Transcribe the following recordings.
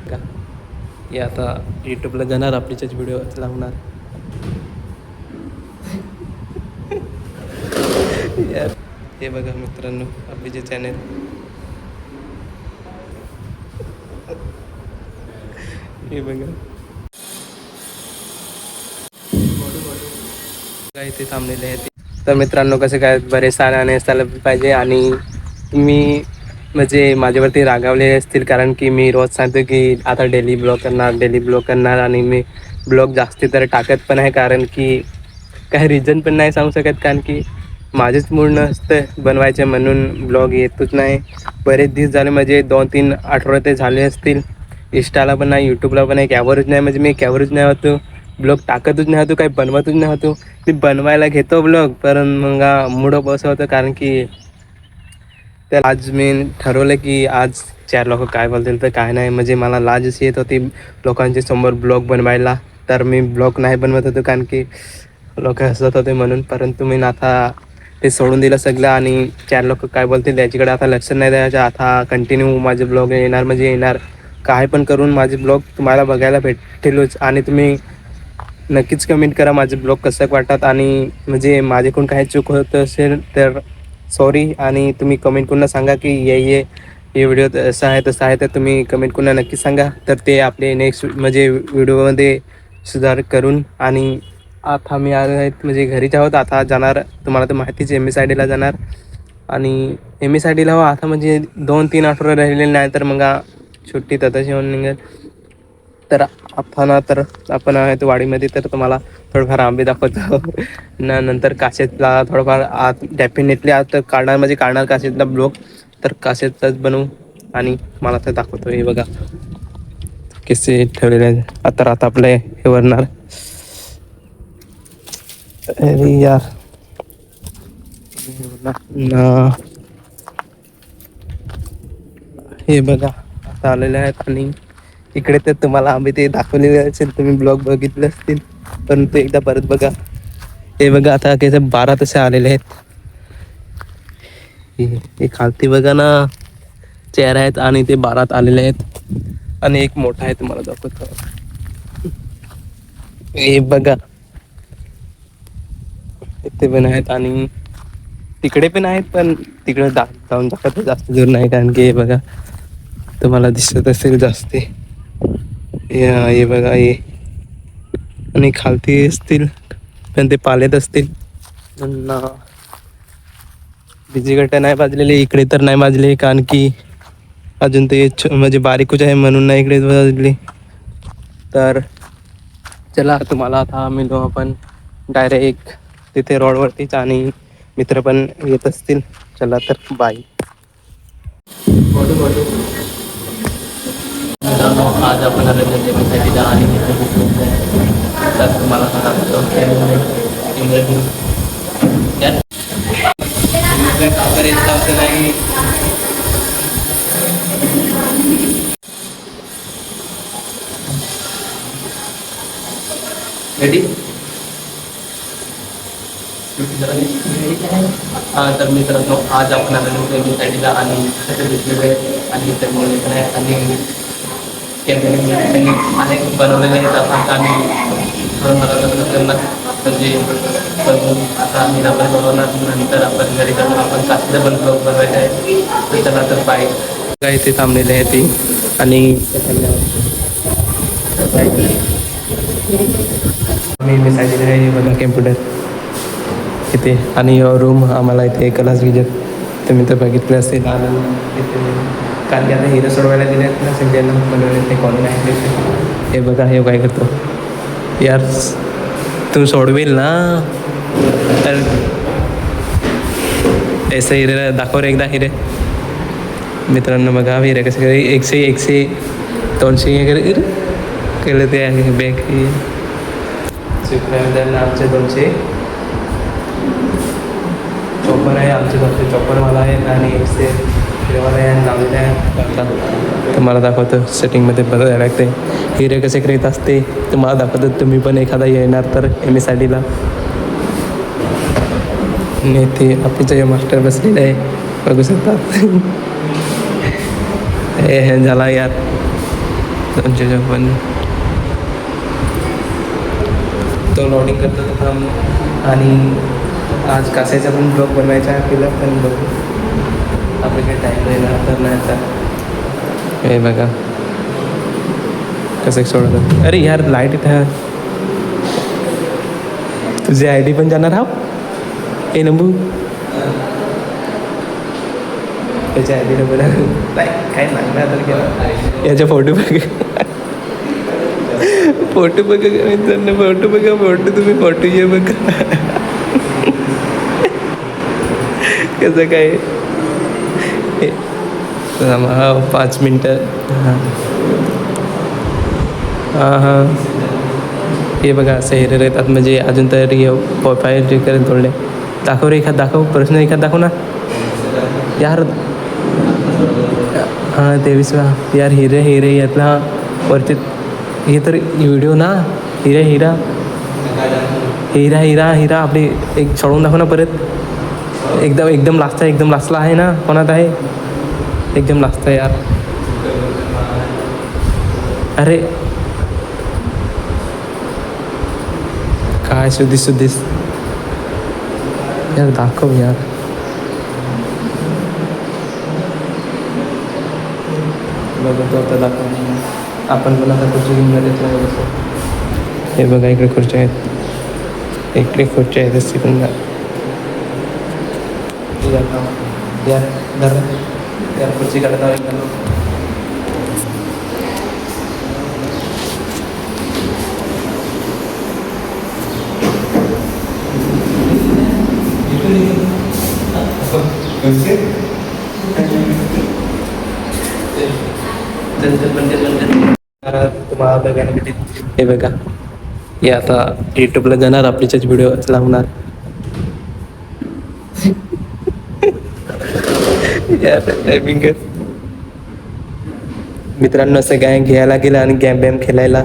का हे आता यूट्यूबला जाणार आपलीच व्हिडिओ लावणार. यार हे बघा मित्रांनो आपली चॅनेल. हे बघा काय इथे थांबलेले आहेत. तर मित्रांनो कसे काय बरेच सारे असायला पाहिजे आणि तुम्ही म्हणजे माझ्यावरती रागावले असतील कारण की मी रोज सांगतो की आता डेली ब्लॉग करणार आणि मी ब्लॉग जास्ती तर टाकत पण आहे कारण की काही रिझन पण नाही सांगू शकत कारण की माझेच मूड नसतं बनवायचे म्हणून ब्लॉग येतच नाही. बरेच दिवस झाले म्हणजे 2-3 आठवडे ते झाले असतील. इंस्टाला पण नाही, यूट्यूबला पण नाही, कॅवरच नाही म्हणजे मी कॅवरच नाही होतो. ब्लॉग टाकतच नाही होतो, काही बनवतच नाही होतो. मी बनवायला घेतो ब्लॉग पण मग मूड ऑफ असं होतं कारण की तर आज मी ठरवलं की आज 4 लोक काय बोलतील तर काय नाही म्हणजे मला लाज अशी येत होती लोकांच्या समोर ब्लॉग बनवायला. तर मी ब्लॉग नाही बनवत होतो कारण की लोक हसत होते म्हणून. परंतु मी आता ते सोडून दिलं सगळं आणि 4 लोक काय बोलतील त्याच्याकडे आता लक्ष नाही द्यायचं. आता कंटिन्यू माझे ब्लॉग येणार म्हणजे येणार. काय पण करून माझे ब्लॉग तुम्हाला बघायला भेटतीलच आणि तुम्ही नक्कीच कमेंट करा माझे ब्लॉग कसं वाटतात आणि म्हणजे माझ्याकडून काही चूक होत असेल तर सॉरी. आणि तुम्ही कमेंट करून सांगा की हे व्हिडिओ असं आहे तसं आहे तर तुम्ही कमेंट करून नक्कीच सांगा तर ते आपले नेक्स्ट म्हणजे व्हिडिओमध्ये सुधार करून. आणि आता मी आलो आहेत म्हणजे घरीच आहोत आता जाणार तुम्हाला तर माहितीच MSIDला जाणार आणि MSIDला आता म्हणजे 2-3 आठवडे राहिलेले नाही तर मग सुट्टी तशी होऊन निघेल. तर आपण आहेत वाडीमध्ये तर तुम्हाला थोडंफार आंबे दाखवतो नंतर काशेतला थोडंफार आत डेफिनेटली आता काढणार काशेतला ब्लॉग तर काशेतचाच बनवू आणि मला तर दाखवतो. हे बघा कसे ठेवलेले आहे आता आपलं हे वरणार. अरे यार हे बघा आता आलेले आहेत आणि इकडे तर तुम्हाला आम्ही ते दाखवलेले असेल तुम्ही ब्लॉग बघितले असतील परंतु एकदा परत बघा. हे बघा आता कसे 12 तसे आलेले आहेत. हे खालती बघा ना 4 आहेत आणि ते 12 आलेले आहेत आणि एक मोठा आहे तुम्हाला दाखवतो. हे बघा इथे पण आहेत आणि तिकडे पण आहेत पण तिकडे जाऊन दाखवतो जास्त दूर नाही कारण की हे बघा तुम्हाला दिसत असेल जास्त. हे बघा हे आणि खालती असतील पण ते पालेत असतील. बिजीगट्टा नाही बाजलेली इकडे तर नाही बाजले कारण की अजून ते म्हणजे बारीकच आहे म्हणून नाही इकडे बाजली. तर चला तुम्हाला आता मिळू आपण डायरेक्ट तिथे रोडवरतीच आणि मित्र पण येत असतील. चला तर बाय. आज आपण MSIDला आणि तर तुम्हाला नाही. रेडी तर मित्रांनो आज आपण MSIDला आणि दिसलेले आणि त्यामुळे आणि अनेक बनवलेले आहेत आम्ही म्हणजे आता आम्ही डबल बनवणार नंतर आपण घरी जाऊन आपण काशीला पण ब्लॉग बनवायचे आहे. तर चला तर बाय. काय इथे थांबलेले आहे ते आणि मी MSIDला आहे बघा कॅम्प्युटर इथे आणि रूम आम्हाला इथे क्लास विजिट तुम्ही तर बघितलं असेल. आणि इथे कारण की आता हिरं सोडवायला दिले आहेत ना सगळ्यांना बनवले ते कॉलेज आहे. हे बघा हे काय करतो यार तू सोडवेल ना तर ऐसे हिरे दाखव रे एकदा हिरे. मित्रांनो बघा हिरे कसे करे 100 200 वगैरे केलं ते आहे बॅग आमचे 200 चॉपर आहे आमचे 200 चॉपरवाला आहे आणि 100 हिरेवाला आहे लावलेलं आहे. तुम्हाला दाखवतो सेटिंगमध्ये बघायला लागते हिरे कसे करीत असते तुम्हाला दाखवतो. तुम्ही पण एखादा येणार तर MSIDला ते आपले मास्टर बसलेले आहे बघू शकतात. हे झाला यार 256 तो लोडिंग करतो थांब. आणि आज कासायचा पण ब्लॉग बनवायचा केला पण बघू आपलं काही टाईम नाही ना तर नाही आता. हे बघा कसं सोडत. अरे यार लाईट इथं तुझी आय डी पण जाणार हा हे नंबू त्याची आय डी नंबर काय लागणार तर केला याच्या फोटो बघ फोटो बघा मित्रांनो फोटो बघा फोटो तुम्ही फोटो ये बघा कसं काय 5 मिनटं. हां हे बघा असं एरर येतात म्हणजे अजून तरी फाईल चेक करेल थोडे. दाखव रे एखाद दाखव प्रश्न एखाद दाखव ना यार. हां 23 यार हिरे यातला वरती हे तर व्हिडिओ ना हिरा आपली एक सोडून दाखव ना परत. एकदम लास्टला आहे ना कोणात आहे एकदम लास्ट यार. अरे काय सुधीस यार दाखव यार. बघतो आता दाखव आपण पण आता खुर्ची घेऊन जायचं. हे बघा इकडे खुर्च्या आहेत असते पण यार खुर्ची काढता एकदम. तुम्हाला बघायला भेटेल. हे बघा हे आता यूट्यूबला जाणार आपलीच व्हिडिओ लावणार. मित्रांनो असं काय घ्यायला गेलं आणि गॅम खेळायला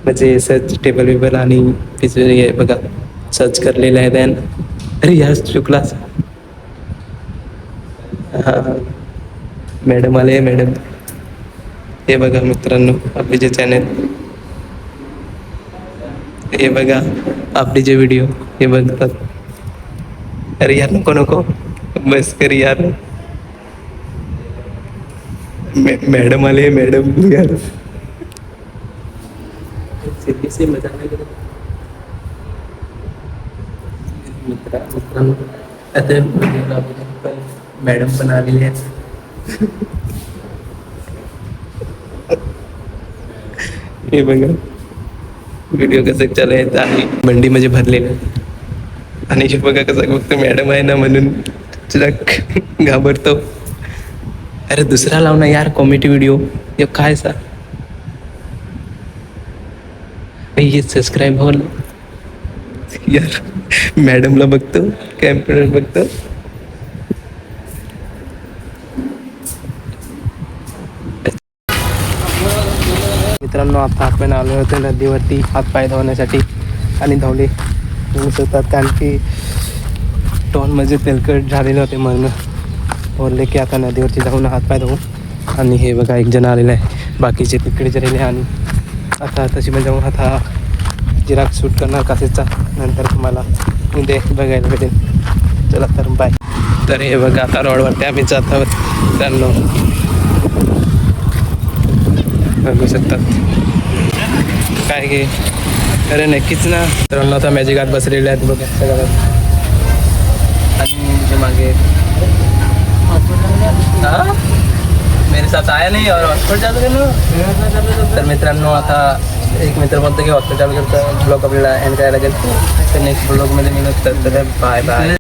म्हणजे सर्च टेबल आणि हे बघा सर्च करलेलं आहे त्यान. अरे यार चुकलाच. हां मॅडम आले मॅडम. हे बघा मित्रांनो आपले जे चॅनल हे बघा आपले जे व्हिडिओ हे बघतात. अरे यार नको बस कर यार. मॅडम आले मॅडम यार मजा नाही करत. मित्रांनो आता मॅडम पण आलेली आहेत. हे बघा व्हिडिओ कसं चालायचं आणि बंडी म्हणजे भरलेलं आणि हे बघा कसं फक्त मॅडम आहे ना म्हणून तुला घाबरतो. अरे दुसरा लाव ना यार कॉमेडी व्हिडिओ. हे काय सा हे सबस्क्राईब हो यार. मॅडमला बघतो कॅम्प्युटर बघतो. मित्रांनो आता आपण आलो होतो नदीवरती हातपाय धुण्यासाठी आणि धावले होतात कारण की टोन म्हणजे तेलकट झालेले होते म्हणून बोलले की आता नदीवरती जाऊन हातपाय धुवू. आणि हे बघा एक जण आलेलं आहे बाकीचे तिकडे झालेले आणि आता तशी पण जाऊन आता जिराक शूट करणार कासेचा नंतर तुम्हाला उद्या बघायला भेटेल. चला तर बाय. तर हे बघा आता रोडवरती आम्ही जात आहोत मित्रांनो बघू शकतात काय घे. अरे नक्कीच ना मित्रांनो आता मॅजिक आत बसलेले आहेत बघा सगळ्यात. आणि मागे मेरे साथ आया नाही और हॉस्पिटल चालू केलं. तर मित्रांनो आता एक मित्र बोलतो की हॉस्पिटल करतं ब्लॉग आपल्याला एंड करायला लागेल तर नेक्स्ट ब्लॉगमध्ये मी नसतं तर बाय बाय.